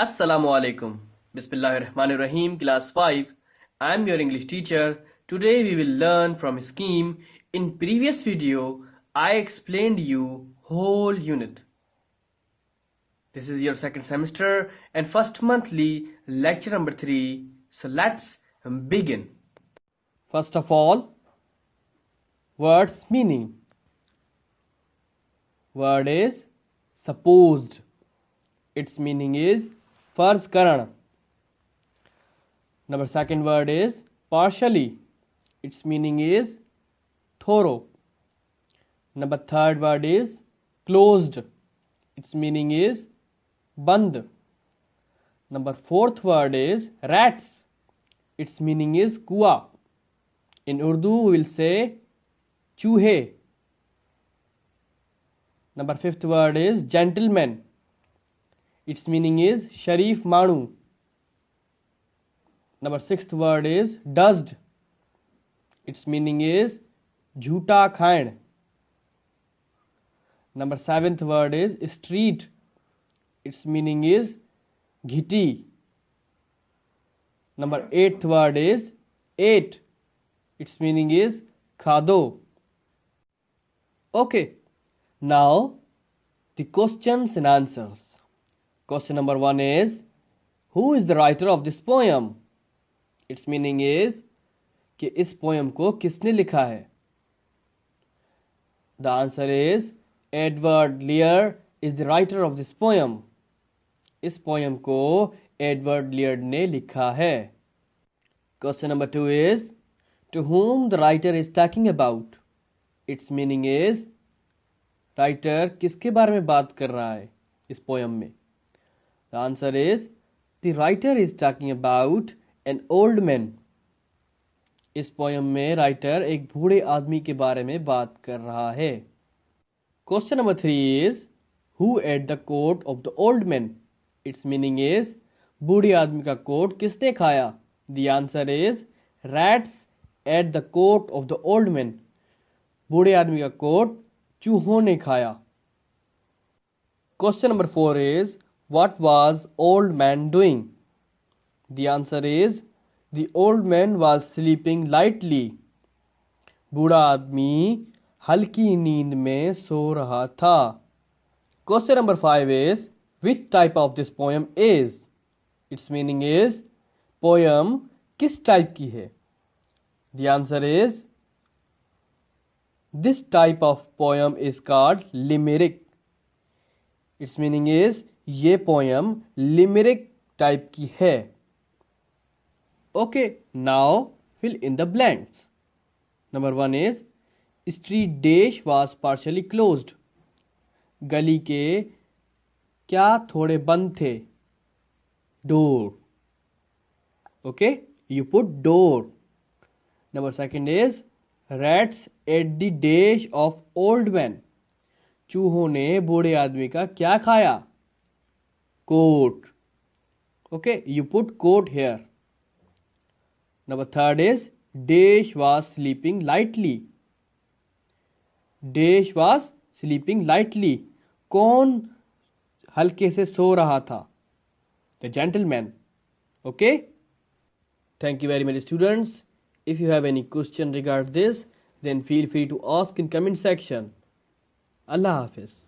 Assalamu alaikum. Bismillahirrahmanirrahim. Class 5. I am your English teacher. Today we will learn from a scheme. In previous video, I explained you whole unit. This is your second semester and first monthly lecture number 3. So let's begin. First of all, words meaning. Word is supposed. Its meaning is farz karan. Number second word is partially. Its meaning is thorough. Number third word is closed. Its meaning is band. Number fourth word is rats. Its meaning is kua. In Urdu we will say choohe. Number fifth word is gentleman. Its meaning is Sharif Manu. Number sixth word is dust. Its meaning is Jhuta Khain. Number seventh word is street. Its meaning is Ghiti. Number eighth word is eight. Its meaning is Khado. Okay, now the questions and answers. Question number 1 is, who is the writer of this poem? Its meaning is कि इस poem को किसने लिखा है? The answer is Edward Lear is the writer of this poem. इस poem को Edward Lear ने लिखा है. Question number 2 is, to whom the writer is talking about? Its meaning is writer किसके बारे में बात कर रहा है इस poem में? The answer is, the writer is talking about an old man. इस poem में writer एक बूढ़े आदमी के बारे में बात कर रहा है. Question number 3 is, who ate the coat of the old man? Its meaning is, बूढ़े आदमी का कोट किसने खाया? The answer is, rats ate the coat of the old man. बूढ़े आदमी का कोट चूहों ने खाया. Question number 4 is, what was old man doing? The answer is, the old man was sleeping lightly. बूढ़ा आदमी हल्की नींद में सो रहा था. Question number 5 is, which type of this poem is? Its meaning is, poem किस type की है? The answer is, this type of poem is called limerick. Its meaning is, ये poem limerick type की है. Okay, now fill in the blanks. Number 1 is, street dash was partially closed. गली के क्या थोड़े बंद थे? Door. Okay, you put door. Number 2 is, rats ate the dash of old man. चूहों ने बूढ़े आदमी का क्या खाया? Coat. Okay, you put coat here. Number 3 is, dash was sleeping lightly. Dash was sleeping lightly. कौन हल्के से सो रहा था? The gentleman. Okay? Thank you very much, students. If you have any question regarding this, then feel free to ask in comment section. Allah Hafiz.